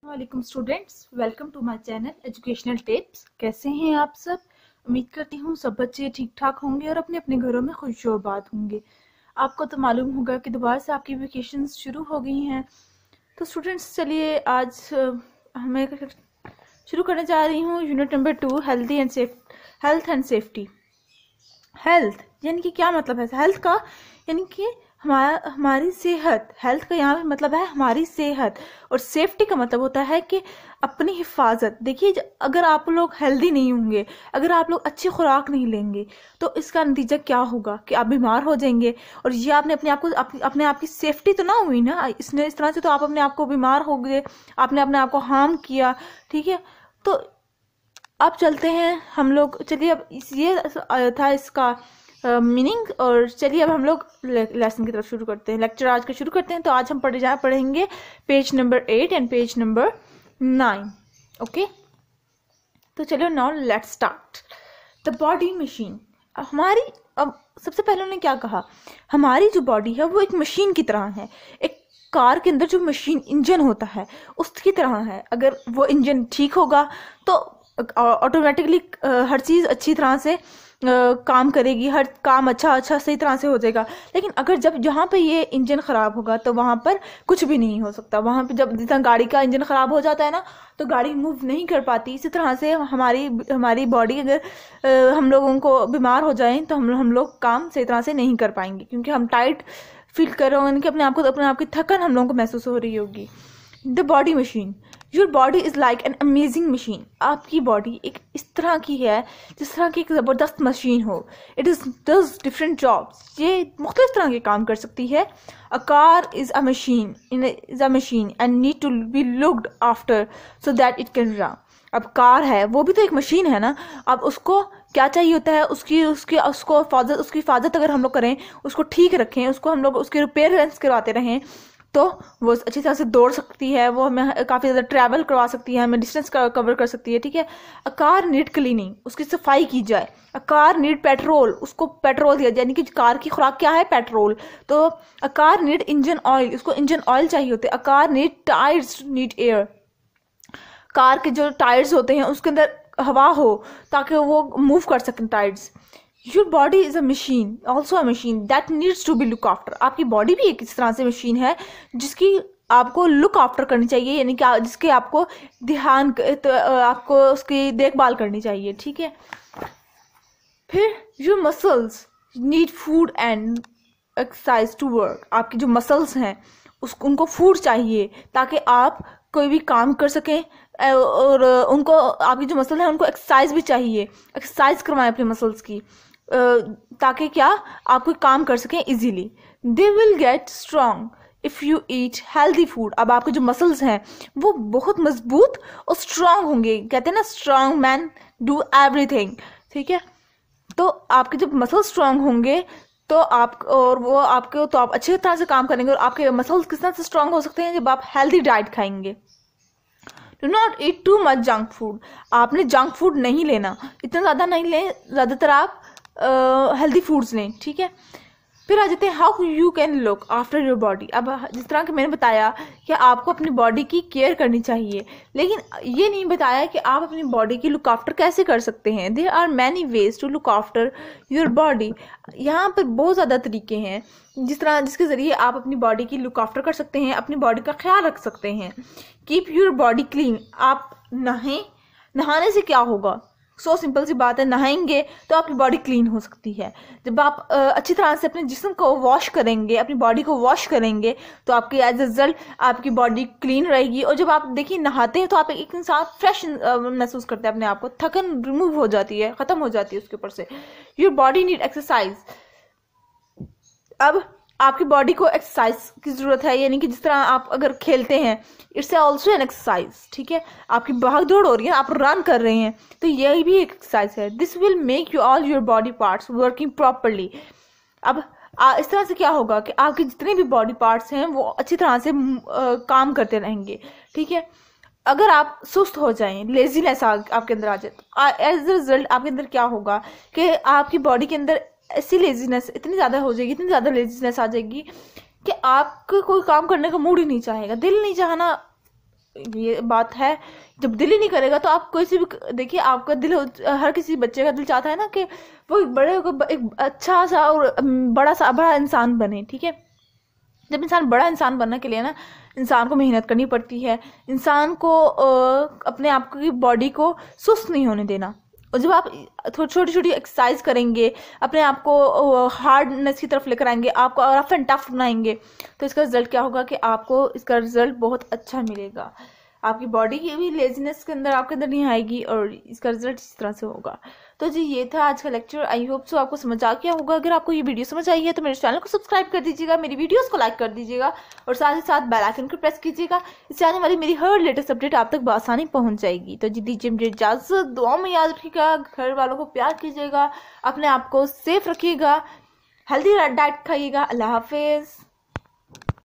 वालेकुम students, welcome to my channel educational tips. कैसे हैं आप सब? उम्मीद करती हूँ सब बच्चे ठीक ठाक होंगे और अपने अपने घरों में खुश और आबाद होंगे। आपको तो मालूम होगा कि दोबारा से आपकी वेकेशंस शुरू हो गई हैं। तो स्टूडेंट्स चलिए आज हमें शुरू करने जा रही हूँ unit number 2 health and safety. Health यानी कि क्या मतलब है हेल्थ का? यानी कि हमारी सेहत। हेल्थ का यहाँ पे मतलब है हमारी सेहत, और सेफ्टी का मतलब होता है कि अपनी हिफाजत। देखिए, अगर आप लोग हेल्दी नहीं होंगे, अगर आप लोग अच्छी खुराक नहीं लेंगे, तो इसका नतीजा क्या होगा कि आप बीमार हो जाएंगे। और ये आपने अपने आप को अपने आप की सेफ्टी तो ना हुई ना, इसने इस तरह से तो आप अपने आप को बीमार हो गए, आपने अपने आप को हार्म किया। ठीक है, तो अब चलते हैं हम लोग। चलिए, अब ये था इसका मीनिंग, और चलिए अब हम लोग लेसन की तरफ शुरू करते हैं, लेक्चर आज का शुरू करते हैं। तो आज हम पढ़ेंगे page number 8 and page number 9। Okay, तो चलो now let's start. The body machine. हमारी, अब सबसे पहले उन्होंने क्या कहा, हमारी जो बॉडी है वो एक मशीन की तरह है। एक कार के अंदर जो मशीन इंजन होता है उसकी तरह है। अगर वो इंजन ठीक होगा तो ऑटोमेटिकली हर चीज़ अच्छी तरह से काम करेगी, हर काम अच्छा सही तरह से हो जाएगा। लेकिन अगर जहाँ पे ये इंजन ख़राब होगा तो वहाँ पर कुछ भी नहीं हो सकता। वहाँ पे जब जितना गाड़ी का इंजन ख़राब हो जाता है ना, तो गाड़ी मूव नहीं कर पाती। इसी तरह से हमारी बॉडी, अगर हम लोगों को बीमार हो जाए तो हम लोग काम सही तरह से नहीं कर पाएंगे, क्योंकि हम टाइट फील कर रहे होंगे कि अपने आप की थकन हम लोगों को महसूस हो रही होगी। The body machine. Your body is like an amazing machine. आपकी बॉडी एक इस तरह की है जिस तरह की एक ज़बरदस्त मशीन हो। It is does different jobs. ये मुख्तलिफ तरह के काम कर सकती है। A car is a machine and need to be looked after so that it can run. अब कार है, वो भी तो एक मशीन है ना। अब उसको क्या चाहिए होता है, उसकी हिफाजत अगर हम लोग करें, उसको ठीक रखें, उसको हम लोग उसके रिपेयर करवाते रहें, तो वो अच्छी तरह से दौड़ सकती है, वो हमें काफ़ी ज़्यादा ट्रैवल करवा सकती है, हमें डिस्टेंस कवर कर सकती है। ठीक है, अ कार नीड क्लीनिंग। उसकी सफाई की जाए। A car need petrol. उसको पेट्रोल दिया जाए, यानी कि कार की खुराक क्या है? पेट्रोल। तो a car need engine oil. उसको इंजन ऑयल चाहिए होते हैं। A car need tyres need air. Car के जो टायर्स होते हैं उसके अंदर हवा हो ताकि वो मूव कर सकें tyres. Your body is a machine, also a machine that needs to be look after. आपकी बॉडी भी एक इस तरह से मशीन है जिसकी आपको लुक आफ्टर करनी चाहिए, यानी कि जिसके आपको आपको उसकी देखभाल करनी चाहिए। ठीक है, फिर your muscles need food and exercise to work. आपकी जो मसल्स हैं उनको फूड चाहिए ताकि आप कोई भी काम कर सकें, और उनको, आपकी जो मसल है उनको एक्सरसाइज भी चाहिए। एक्सरसाइज करवाएं अपने मसल्स की, ताकि क्या आप कोई काम कर सकें easily. They will get strong if you eat healthy food. अब आपके जो मसल्स हैं वो बहुत मजबूत और स्ट्रांग होंगे। कहते हैं ना, स्ट्रांग मैन डू एवरीथिंग। ठीक है, तो आपके जब मसल स्ट्रांग होंगे तो आप अच्छी तरह से काम करेंगे। और आपके मसल्स किस तरह से स्ट्रांग हो सकते हैं? जब आप हेल्दी डाइट खाएंगे। Do not eat too much junk food. आपने जंक फूड नहीं लेना, इतना ज़्यादा नहीं लें, ज़्यादातर आप हेल्दी फूड्स लें। ठीक है, फिर आ जाते हैं how you can look after your body. अब जिस तरह कि मैंने बताया कि आपको अपनी बॉडी की केयर करनी चाहिए, लेकिन ये नहीं बताया कि आप अपनी बॉडी की लुक आफ्टर कैसे कर सकते हैं। There are many ways to look after your body. यहाँ पर बहुत ज़्यादा तरीके हैं जिसके ज़रिए आप अपनी बॉडी की लुक आफ्टर कर सकते हैं, अपनी बॉडी का ख्याल रख सकते हैं। Keep your body clean. आप नहाने से क्या होगा? सो सिंपल सी बात है, नहाएंगे तो आपकी बॉडी क्लीन हो सकती है। जब आप अच्छी तरह से अपने जिस्म को वॉश करेंगे, अपनी बॉडी को वॉश करेंगे, तो आपकी एज ए रिजल्ट आपकी बॉडी क्लीन रहेगी। और जब आप देखिए नहाते हैं तो आप एक इंसान फ्रेश महसूस करते हैं, अपने आप को थकन रिमूव हो जाती है, ख़त्म हो जाती है उसके ऊपर से। Your body need exercise. अब आपकी बॉडी को एक्सरसाइज की ज़रूरत है, यानी कि जिस तरह आप अगर खेलते हैं, इट्स ऑल्सो एन एक्सरसाइज। ठीक है, आपकी भाग दौड़ हो रही है, आप रन कर रहे हैं, तो यही भी एक एक्सरसाइज है। This will make you all your body parts working properly. अब इस तरह से क्या होगा कि आपके जितने भी बॉडी पार्ट्स हैं वो अच्छी तरह से काम करते रहेंगे। ठीक है, अगर आप सुस्त हो जाएं, लेजीनेस आपके अंदर आ जाए, तो एज अ रिजल्ट आपके अंदर क्या होगा कि आपकी बॉडी के अंदर ऐसी लेजीनेस इतनी ज़्यादा हो जाएगी, इतनी ज़्यादा लेजीनेस आ जाएगी कि आपको कोई काम करने का मूड ही नहीं चाहेगा, दिल नहीं चाहना ये बात है। जब दिल ही नहीं करेगा तो आप कोई सी भी, देखिए आपका दिल, हर किसी बच्चे का दिल चाहता है ना कि वो एक बड़े एक अच्छा सा और बड़ा इंसान बने, ठीक है। जब इंसान बड़ा इंसान बनने के लिए ना इंसान को मेहनत करनी पड़ती है, इंसान को अपने आप की बॉडी को सुस्त नहीं होने देना। और जब आप छोटी छोटी एक्सरसाइज करेंगे, अपने आप को हार्डनेस की तरफ लेकर आएंगे, आपको रफ एंड टफ बनाएंगे, तो इसका रिजल्ट क्या होगा कि आपको इसका रिजल्ट बहुत अच्छा मिलेगा। आपकी बॉडी की भी लेजीनेस के अंदर आपके अंदर नहीं आएगी और इसका रिजल्ट इस तरह से होगा। तो जी ये था आज का लेक्चर। आई होप सो आपको समझ आ गया होगा। अगर आपको ये वीडियो समझ आई है तो मेरे चैनल को सब्सक्राइब कर दीजिएगा, मेरी वीडियोस को लाइक कर दीजिएगा और साथ ही साथ बेल आइकन को प्रेस कीजिएगा। इससे आने वाली मेरी हर लेटेस्ट अपडेट आप तक बआसानी पहुंच जाएगी। तो जी दीजिए मुझे इजाजत, दुआ में याद रखिएगा, घर वालों को प्यार कीजिएगा, अपने आप को सेफ रखिएगा, हेल्दी डाइट खाइएगा। अल्लाह हाफिज।